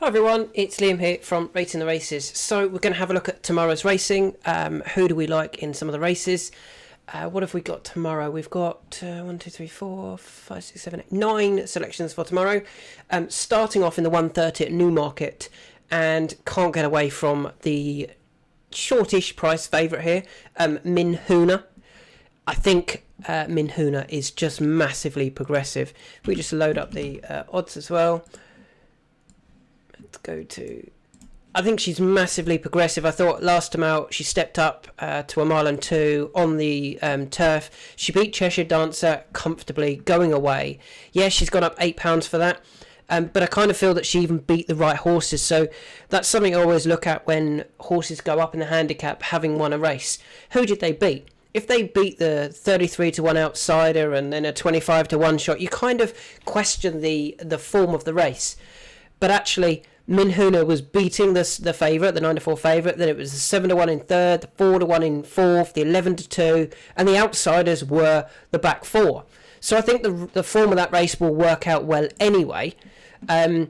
Hi everyone, it's Liam here from Rating the Races. So we're going to have a look at tomorrow's racing. Who do we like in some of the races? What have we got tomorrow? We've got 1, 2, 3, 4, 5, 6, 7, 8, 9 selections for tomorrow. Starting off in the 1:30 at Newmarket, and can't get away from the shortish price favourite here, Min Huna. I think Min Huna is just massively progressive. If we just load up the odds as well. Let's go to... I think she's massively progressive. I thought last time out she stepped up to 1 mile and 2 on the turf. She beat Cheshire Dancer comfortably going away. Yeah, she's gone up £8 for that. But I kind of feel that she even beat the right horses. So that's something I always look at when horses go up in the handicap having won a race. Who did they beat? If they beat the 33-1 outsider and then a 25-1 shot, you kind of question the form of the race. But actually, Min Huna was beating the favourite, the 9-4 favourite. Then it was the 7-1 in third, the 4-1 in fourth, the 11-2, and the outsiders were the back four. So I think the form of that race will work out well anyway. And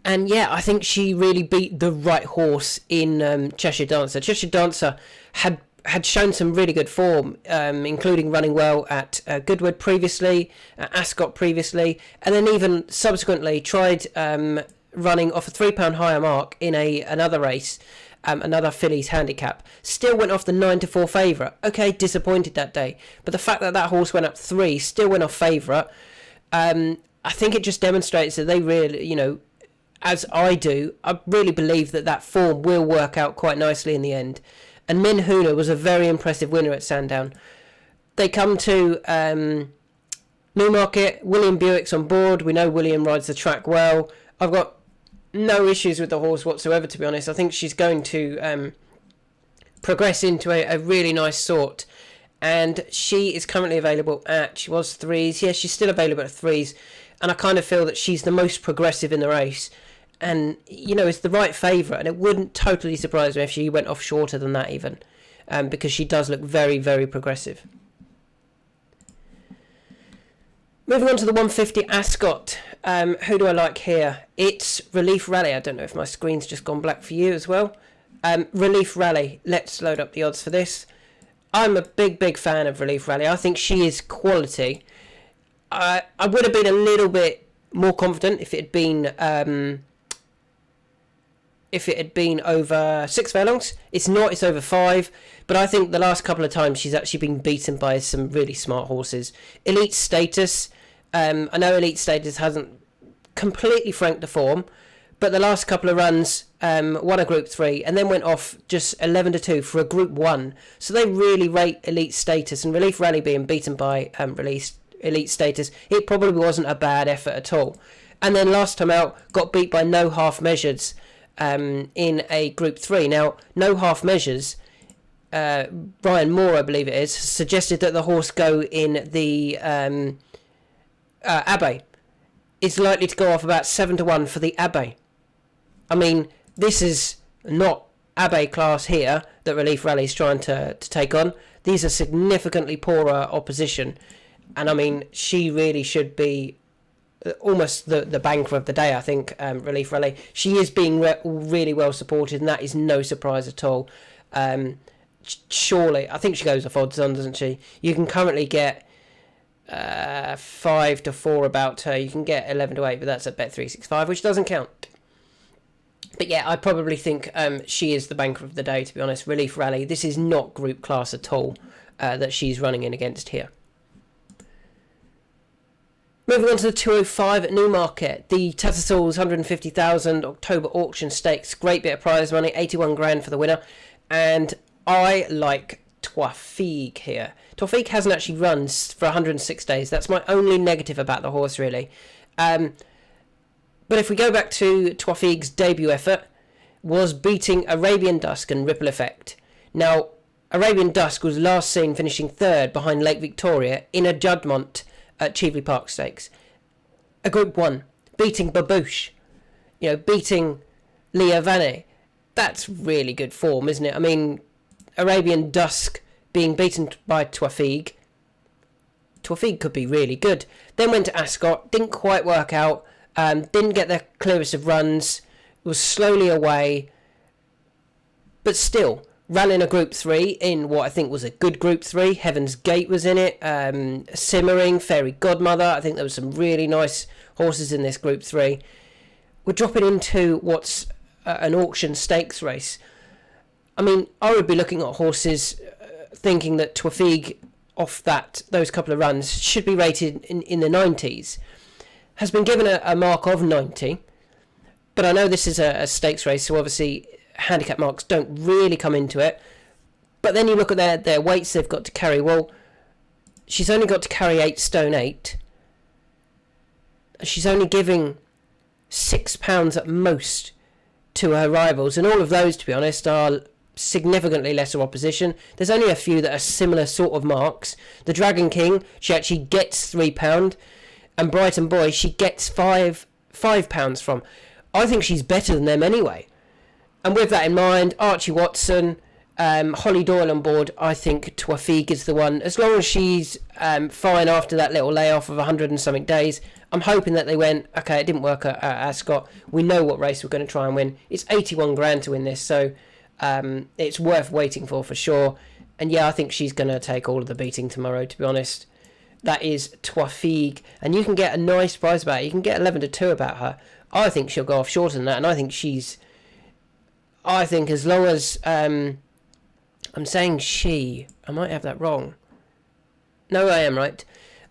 yeah, I think she really beat the right horse in Cheshire Dancer. Cheshire Dancer had shown some really good form, including running well at Goodwood previously, at Ascot previously, and then even subsequently tried running off a £3 higher mark in another race, another Phillies handicap. Still went off the 9-4 favourite. Okay, disappointed that day, but the fact that horse went up 3, still went off favourite, I think it just demonstrates that they really, as I do, I really believe that form will work out quite nicely in the end. And Min Huna was a very impressive winner at Sandown. They come to Newmarket. William Buick's on board. We know William rides the track well. I've got no issues with the horse whatsoever, to be honest. I think she's going to progress into a really nice sort. And she is currently available at, she was 3s. Yeah, she's still available at 3s. And I kind of feel that she's the most progressive in the race. And, it's the right favourite. And it wouldn't totally surprise me if she went off shorter than that even. Because she does look very, very progressive. Moving on to the 150 Ascot. Who do I like here? It's Relief Rally. I don't know if my screen's just gone black for you as well. Relief Rally. Let's load up the odds for this. I'm a big, big fan of Relief Rally. I think she is quality. I would have been a little bit more confident if it had been... if it had been over 6 furlongs. It's not, it's over 5. But I think the last couple of times she's actually been beaten by some really smart horses. Elite Status. I know Elite Status hasn't completely franked the form. But the last couple of runs, won a Group 3. And then went off just 11-2 for a Group 1. So they really rate Elite Status. And Relief Rally being beaten by Elite Status, it probably wasn't a bad effort at all. And then last time out, got beat by No Half Measures. In a Group 3. Now, No Half Measures, Brian Moore, I believe it is, suggested that the horse go in the Abbey. It's likely to go off about 7-1 for the Abbey. I mean, this is not Abbey class here that Relief Rally is trying to take on. These are significantly poorer opposition. And I mean, she really should be almost the banker of the day, I think, Relief Rally. She is being really well supported, and that is no surprise at all. Surely, I think she goes off odds on, doesn't she? You can currently get 5-4 about her. You can get 11-8, but that's at Bet365, which doesn't count. But yeah, I probably think she is the banker of the day, to be honest. Relief Rally, this is not group class at all that she's running in against here. Moving on to the 205 at Newmarket, the Tattersalls 150,000 October auction stakes. Great bit of prize money, 81 grand for the winner. And I like Tfig here. Tfig hasn't actually run for 106 days. That's my only negative about the horse, really. But if we go back to Tfig's debut effort, was beating Arabian Dusk and Ripple Effect. Now, Arabian Dusk was last seen finishing third behind Lake Victoria in a Juddmonte at Cheveley Park Stakes. A Group 1, beating Babouche, beating Leah Vanne. That's really good form, isn't it? I mean, Arabian Dusk being beaten by Tfig. Tfig could be really good. Then went to Ascot, didn't quite work out. Didn't get the clearest of runs, was slowly away, but still ran in a Group 3 in what I think was a good Group 3. Heaven's Gate was in it, Simmering, Fairy Godmother. I think there was some really nice horses in this Group 3. We're dropping into what's an auction stakes race. I mean, I would be looking at horses thinking that Tfig, off those couple of runs, should be rated in the 90s. Has been given a mark of 90, but I know this is a stakes race, so obviously handicap marks don't really come into it. But then you look at their weights they've got to carry. Well, she's only got to carry 8 stone 8. She's only giving £6 at most to her rivals, and all of those, to be honest, are significantly lesser opposition. There's only a few that are similar sort of marks. The Dragon King, she actually gets £3, and Brighton Boy, she gets £5 from. I think she's better than them anyway. And with that in mind, Archie Watson, Holly Doyle on board, I think Tfig is the one. As long as she's fine after that little layoff of 100 and something days, I'm hoping that they went, okay, it didn't work at Ascot. We know what race we're going to try and win. It's 81 grand to win this, so it's worth waiting for sure. And yeah, I think she's going to take all of the beating tomorrow, to be honest. That is Tfig. And you can get a nice price about it. You can get 11-2 about her. I think she'll go off shorter than that, and I think as long as I'm saying she, I might have that wrong. No, I am right.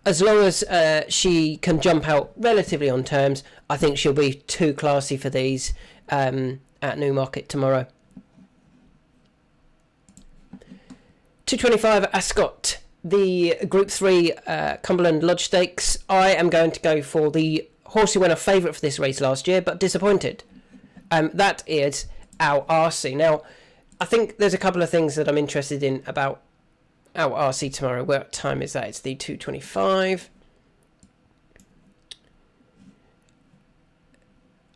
As long as she can jump out relatively on terms, I think she'll be too classy for these at Newmarket tomorrow. 225 Ascot, the Group 3 Cumberland Lodge Stakes. I am going to go for the horse who went a favourite for this race last year, but disappointed. That is Our RC. Now, I think there's a couple of things that I'm interested in about Our RC tomorrow. What time is that? It's the 2:25.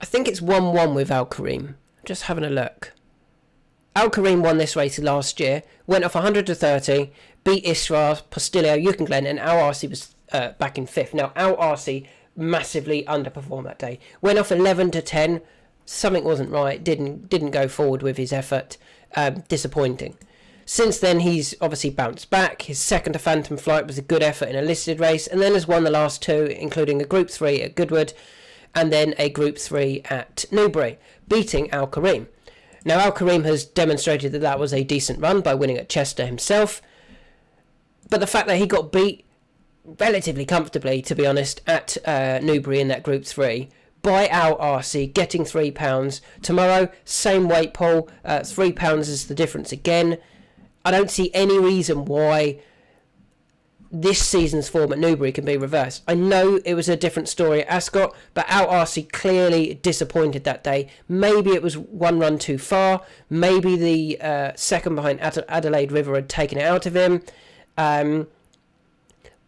I think it's 1-1 with Al Kareem. Just having a look. Al Kareem won this race last year, went off 100-30, beat Isra, Postilio, Yukon Glen, and Al RC was back in 5th. Now, Al RC massively underperformed that day. Went off 11-10. Something wasn't right. Didn't go forward with his effort. Disappointing. Since then, he's obviously bounced back. His second to Phantom Flight was a good effort in a listed race, and then has won the last 2, including a Group 3 at Goodwood, and then a Group 3 at Newbury, beating Al Kareem. Now, Al Kareem has demonstrated that was a decent run by winning at Chester himself, but the fact that he got beat relatively comfortably, to be honest, at Newbury in that Group 3 by Al RC, getting £3. Tomorrow, same weight pool, £3 is the difference again. I don't see any reason why this season's form at Newbury can be reversed. I know it was a different story at Ascot, but Al RC clearly disappointed that day. Maybe it was one run too far. Maybe the second behind Adelaide River had taken it out of him.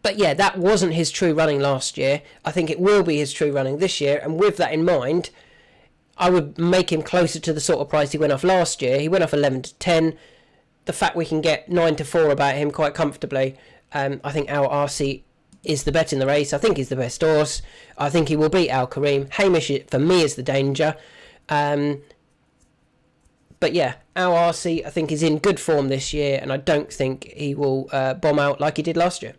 But yeah, that wasn't his true running last year. I think it will be his true running this year. And with that in mind, I would make him closer to the sort of price he went off last year. He went off 11-10. The fact we can get 9-4 about him quite comfortably, I think Al RC is the bet in the race. I think he's the best horse. I think he will beat Al Kareem. Hamish, for me, is the danger. But yeah, Al RC, I think, is in good form this year, and I don't think he will bomb out like he did last year.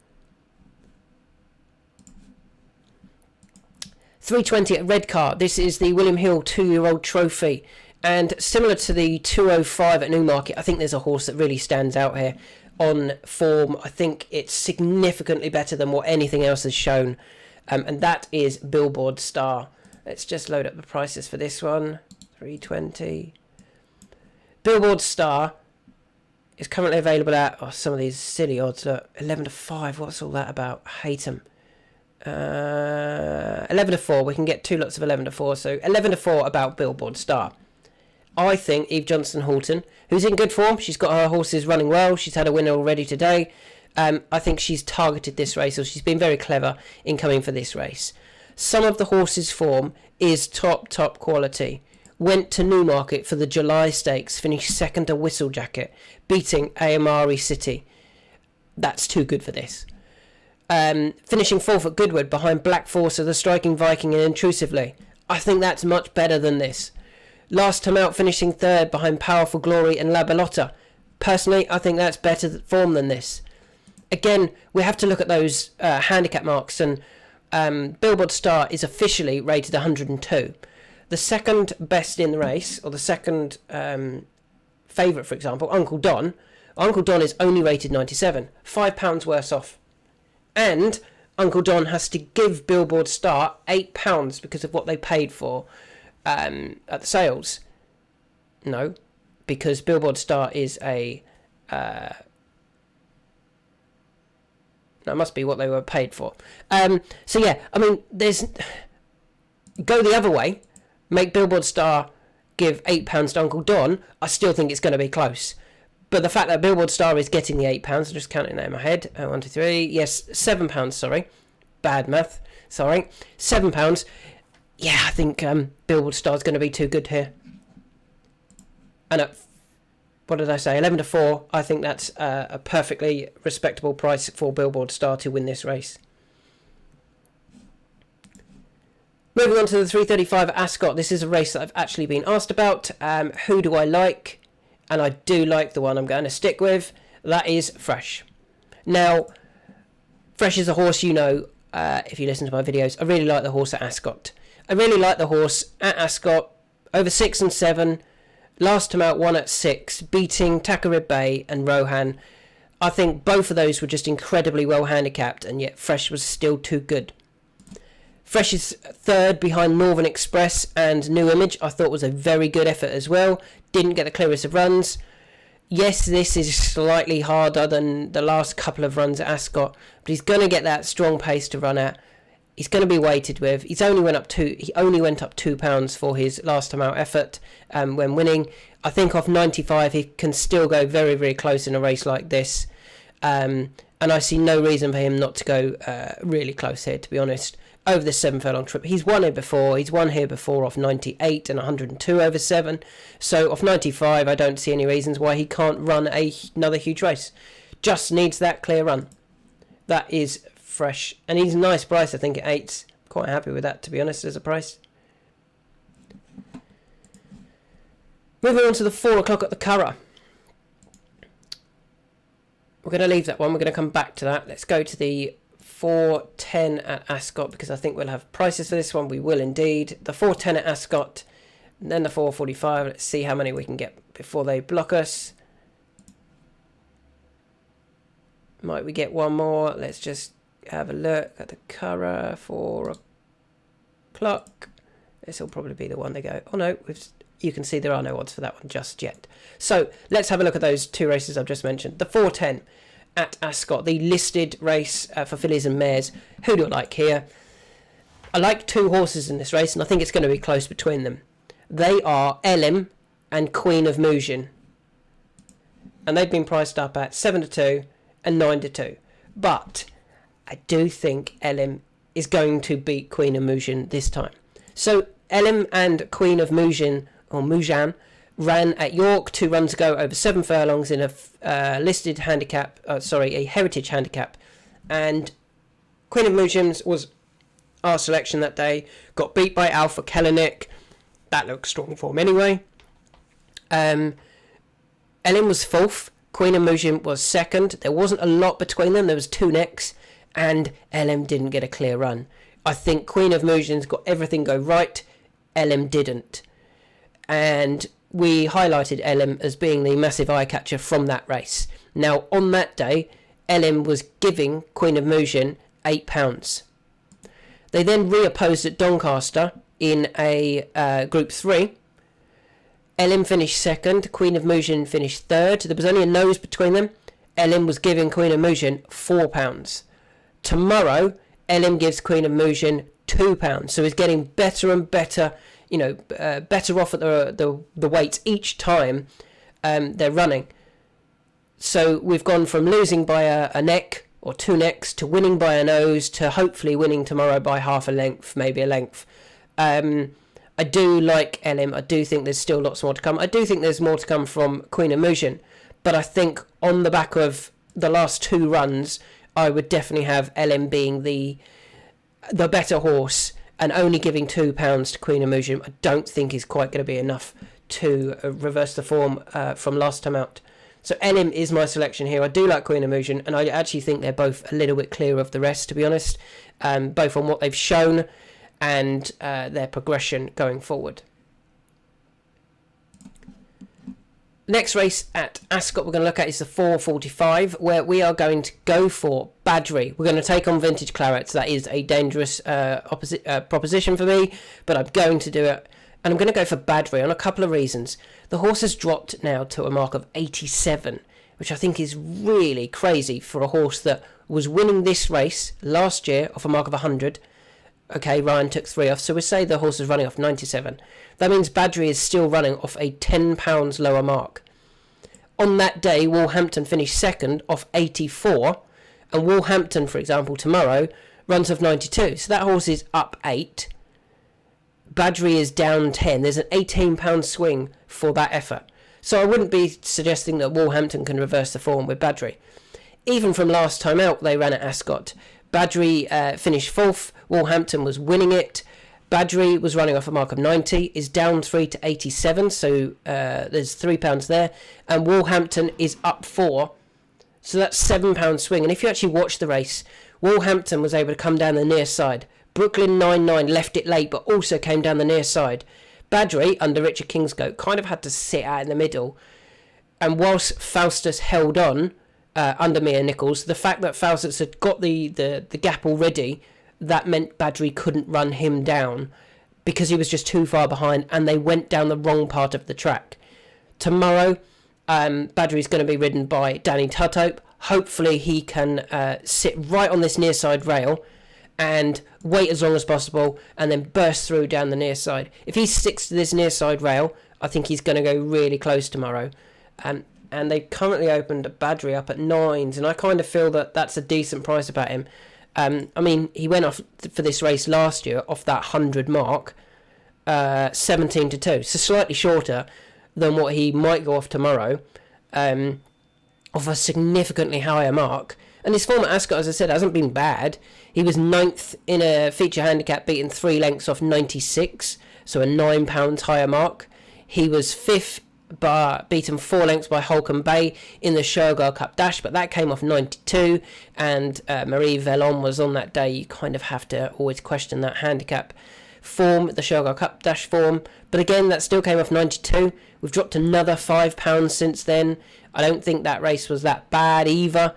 320 at Redcar. This is the William Hill 2-year-old trophy. And similar to the 205 at Newmarket, I think there's a horse that really stands out here on form. I think it's significantly better than what anything else has shown. And that is Billboard Star. Let's just load up the prices for this one. 320. Billboard Star is currently available at some of these silly odds. 11-5. What's all that about? I hate them. 11-4. We can get 2 lots of 11-4. So 11-4 about Billboard Star. I think Eve Johnston-Halton, who's in good form, she's got her horses running well, she's had a winner already today. I think she's targeted this race, or she's been very clever in coming for this race. Some of the horses' form is top quality. Went to Newmarket for the July Stakes, finished second to Whistlejacket, beating Aomari City. That's too good for this. Finishing fourth at Goodwood behind Black Force of the Striking Viking and Intrusively. I think that's much better than this. Last time out, finishing third behind Powerful Glory and La Bellotta. Personally, I think that's better form than this. Again, we have to look at those handicap marks, and Billboard Star is officially rated 102. The second best in the race, or the second favourite, for example, Uncle Don is only rated 97, £5 worse off. And Uncle Don has to give Billboard Star £8 because of what they paid for at the sales. No, because Billboard Star is a... that must be what they were paid for. So yeah, I mean, go the other way, make Billboard Star give £8 to Uncle Don, I still think it's going to be close. But the fact that Billboard Star is getting the £8, I'm just counting that in my head. 1, 2, 3. Yes, £7, sorry. Bad math. Sorry. £7. Yeah, I think Billboard Star is going to be too good here. And at, what did I say, 11 to 4, I think that's a perfectly respectable price for Billboard Star to win this race. Moving on to the 335 at Ascot. This is a race that I've actually been asked about. Who do I like? And I do like the one I'm going to stick with. That is Fresh. Now, Fresh is a horse, you know, if you listen to my videos. I really like the horse at Ascot. I really like the horse at Ascot. Over 6 and 7. Last time out, 1 at 6. Beating Takarib Bay and Rohan. I think both of those were just incredibly well handicapped. And yet Fresh was still too good. Fresh is third behind Northern Express and New Image. I thought was a very good effort as well. Didn't get the clearest of runs. Yes, this is slightly harder than the last couple of runs at Ascot, but he's going to get that strong pace to run at. He's going to be weighted with. He only went up £2 for his last time out effort when winning. I think off 95 he can still go very, very close in a race like this. And I see no reason for him not to go really close here, to be honest. Over this 7 furlong trip. He's won it before. He's won here before off 98 and 102 over 7. So off 95, I don't see any reasons why he can't run another huge race. Just needs that clear run. That is Fresh. And he's a nice price, I think, at 8. Quite happy with that, to be honest, as a price. Moving on to the 4 o'clock at the Curragh. We're going to leave that one. We're going to come back to that. Let's go to the 4:10 at Ascot, because I think we'll have prices for this one. We will indeed. The 4:10 at Ascot, and then the 4:45. Let's see how many we can get before they block us. Might we get one more? Let's just have a look at the Curragh. 4 o'clock. This will probably be the one they go. Oh no, you can see there are no odds for that one just yet. So let's have a look at those two races I've just mentioned. The 4:10 at Ascot, the listed race for fillies and mares. Who do I like here? I like 2 horses in this race, and I think it's going to be close between them. They are Elim and Queen of Moujin. And they've been priced up at 7 to 2 and 9 to 2. But I do think Elim is going to beat Queen of Moujin this time. So Elim and Queen of Moujin, or Moujan, ran at York 2 runs ago over 7 furlongs in a listed handicap, a heritage handicap. And Queen of Moujin was our selection that day. Got beat by Alpha Kellenic. That looks strong for him anyway. Elim was 4th. Queen of Moujin was 2nd. There wasn't a lot between them. There was 2 necks. And Elim didn't get a clear run. I think Queen of Moujin's got everything go right. Elim didn't. And we highlighted Elim as being the massive eye catcher from that race. Now, on that day, Elim was giving Queen of Moujin £8. They then reopposed at Doncaster in a Group 3. Elim finished 2nd. Queen of Moujin finished 3rd. There was only a nose between them. Elim was giving Queen of Moujin £4. Tomorrow, Elim gives Queen of Moujin £2. So he's getting better and better, better off at the weights each time they're running. So we've gone from losing by a neck or 2 necks to winning by a nose to hopefully winning tomorrow by half a length, maybe a length. I do like Elim. I do think there's still lots more to come. I do think there's more to come from Queen of Moujin. But I think on the back of the last 2 runs, I would definitely have LM being the better horse, and only giving £2 to Queen Emotion I don't think is quite going to be enough to reverse the form from last time out. So LM is my selection here. I do like Queen Emotion, and I actually think they're both a little bit clear of the rest, to be honest, both on what they've shown and their progression going forward. Next race at Ascot we're going to look at is the 4:45, where we are going to go for Badry. We're going to take on Vintage Clarets. That is a dangerous proposition for me, but I'm going to do it. And I'm going to go for Badry on a couple of reasons. The horse has dropped now to a mark of 87, which I think is really crazy for a horse that was winning this race last year off a mark of 100. Okay, Ryan took 3 off, so we say the horse is running off 97. That means Badry is still running off a £10 lower mark. On that day, Wolverhampton finished second off 84, and Wolverhampton, for example, tomorrow runs off 92. So that horse is up 8. Badry is down 10. There's an £18 swing for that effort. So I wouldn't be suggesting that Wolverhampton can reverse the form with Badry. Even from last time out, they ran at Ascot. Badry finished 4th. Wolverhampton was winning it. Badry was running off a mark of 90, is down 3 to 87, so there's £3 there. And Wolverhampton is up 4, so that's £7 swing. And if you actually watch the race, Wolverhampton was able to come down the near side. Brooklyn 9-9 left it late, but also came down the near side. Badry, under Richard Kingscote, kind of had to sit out in the middle. And whilst Faustus held on under Mia Nichols, the fact that Faustus had got the gap already, that meant Badry couldn't run him down because he was just too far behind, and they went down the wrong part of the track. Tomorrow, Badry's going to be ridden by Danny Tuthope. Hopefully he can sit right on this near side rail and wait as long as possible and then burst through down the near side. If he sticks to this near side rail, I think he's going to go really close tomorrow. And they currently opened Badry up at 9s, and I kind of feel that that's a decent price about him. I mean, he went off for this race last year off that 100 mark, 17 to 2, so slightly shorter than what he might go off tomorrow, off a significantly higher mark. And his form at Ascot, as I said, hasn't been bad. He was 9th in a feature handicap, beating 3 lengths off 96, so a £9 higher mark. He was 5th, but beaten 4 lengths by Holcomb Bay in the Shergar Cup Dash, but that came off 92, and Marie Vellon was on that day. You kind of have to always question that handicap form, the Shergar Cup Dash form, but again, that still came off 92. We've dropped another £5 since then. I don't think that race was that bad either.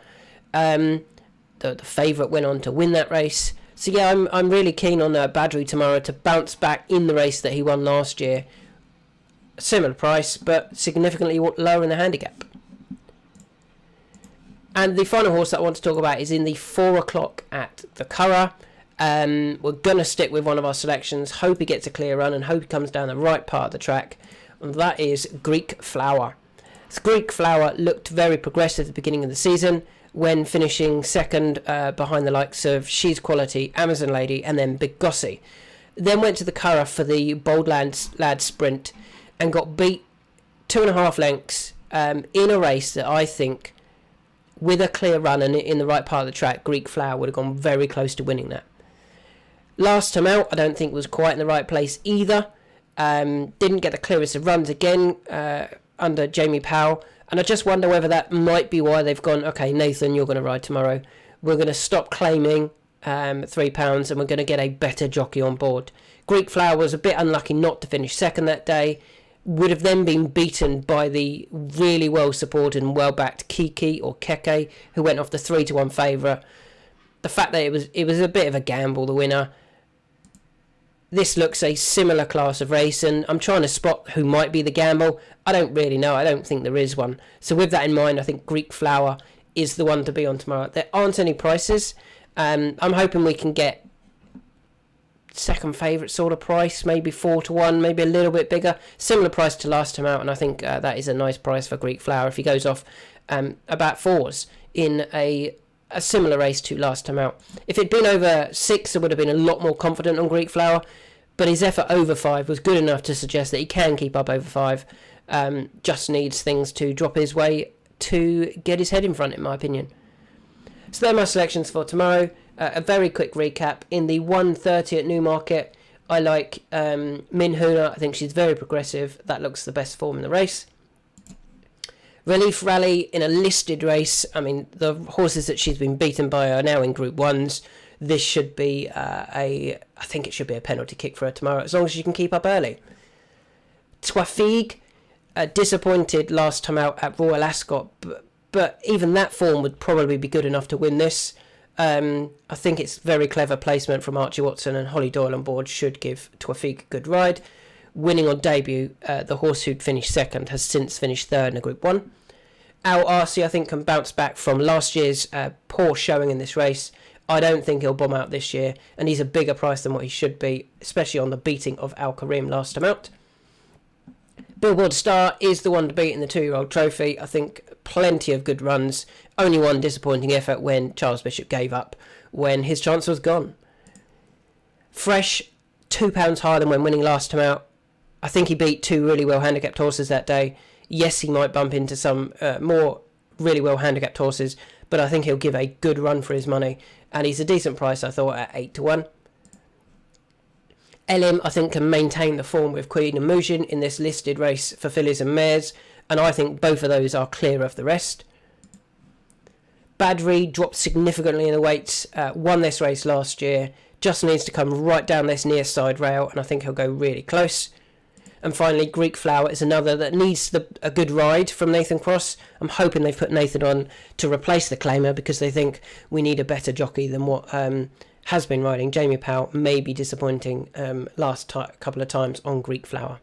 The favourite went on to win that race. So yeah, I'm really keen on Badry tomorrow to bounce back in the race that he won last year. Similar price, but significantly lower in the handicap. And the final horse that I want to talk about is in the 4 o'clock at the Curragh. We're going to stick with one of our selections. Hope he gets a clear run and hope he comes down the right part of the track. And that is Greek Flower. This Greek Flower looked very progressive at the beginning of the season, when finishing second behind the likes of She's Quality, Amazon Lady, and then Big Gossie. Then went to the Curragh for the Bold Lad Sprint and got beat 2.5 lengths in a race that I think, with a clear run and in the right part of the track, Greek Flower would have gone very close to winning that. Last time out, I don't think was quite in the right place either. Didn't get the clearest of runs again under Jamie Powell. And I just wonder whether that might be why they've gone, okay, Nathan, you're going to ride tomorrow. We're going to stop claiming £3 and we're going to get a better jockey on board. Greek Flower was a bit unlucky not to finish second that day. Would have then been beaten by the really well supported and well backed Kiki or Keke, who went off the 3-1 favourite. The fact that it was a bit of a gamble, the winner. This looks a similar class of race, and I'm trying to spot who might be the gamble. I don't really know. I don't think there is one. So with that in mind, I think Greek Flower is the one to be on tomorrow. There aren't any prices. I'm hoping we can get second favourite sort of price, maybe 4-1, maybe a little bit bigger. Similar price to last time out, and I think that is a nice price for Greek Flower if he goes off about 4s in a similar race to last time out. If it'd been over 6, I would have been a lot more confident on Greek Flower, but his effort over 5 was good enough to suggest that he can keep up over 5. Just needs things to drop his way to get his head in front, in my opinion. So they're my selections for tomorrow. A very quick recap. In the 1:30 at Newmarket, I like Min Huna. I think she's very progressive. That looks the best form in the race. Relief Rally in a listed race. I mean, the horses that she's been beaten by are now in Group 1s. This should be I think it should be a penalty kick for her tomorrow, as long as she can keep up early. Tfig, disappointed last time out at Royal Ascot, but even that form would probably be good enough to win this. I think it's very clever placement from Archie Watson, and Holly Doyle on board should give Tfig a good ride. Winning on debut, the horse who'd finished second has since finished third in a Group 1. Al Arcee, I think, can bounce back from last year's poor showing in this race. I don't think he'll bomb out this year, and he's a bigger price than what he should be, especially on the beating of Al Karim last time out. Billboard Star is the one to beat in the 2-year-old trophy. I think plenty of good runs. Only one disappointing effort when Charles Bishop gave up, when his chance was gone. Fresh, £2 higher than when winning last time out. I think he beat two really well handicapped horses that day. Yes, he might bump into some more really well handicapped horses, but I think he'll give a good run for his money. And he's a decent price, I thought, at 8-1. Elim, I think, can maintain the form with Queen and Mujin in this listed race for fillies and mares, and I think both of those are clear of the rest. Badry dropped significantly in the weights, won this race last year, just needs to come right down this near side rail, and I think he'll go really close. And finally, Greek Flower is another that needs a good ride from Nathan Cross. I'm hoping they've put Nathan on to replace the claimer, because they think we need a better jockey than what has been riding. Jamie Powell may be disappointing couple of times on Greek Flower.